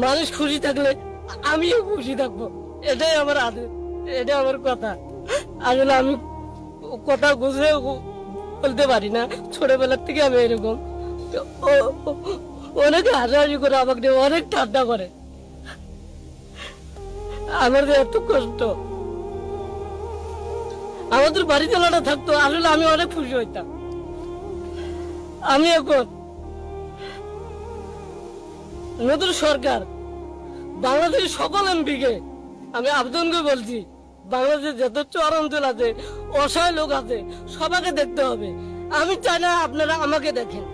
মানুষ খুশি থাকলে আমিও খুশি থাকবো, এটাই আমার আদেশ, এটা আমার কথা। আসলে আমি কথা বুঝে বলতে পারি না, ছোটবেলার থেকে আমি এরকম। অনেকে হাসাহাসি করে, আমাকে নিয়ে অনেক ঠান্ডা করে, আমার যে এত কষ্ট। আমাদের বাড়ি চালাটা থাকতো, আসলে আমি অনেক খুশি হইতাম। আমি এখন নতুন সরকার, বাংলাদেশের সকল এমপিকে আমি আবেদন করে বলছি, বাংলাদেশের যত চর অঞ্চল আছে, অসহায় লোক আছে, সবাইকে দেখতে হবে। আমি চাই না আপনারা আমাকে দেখেন।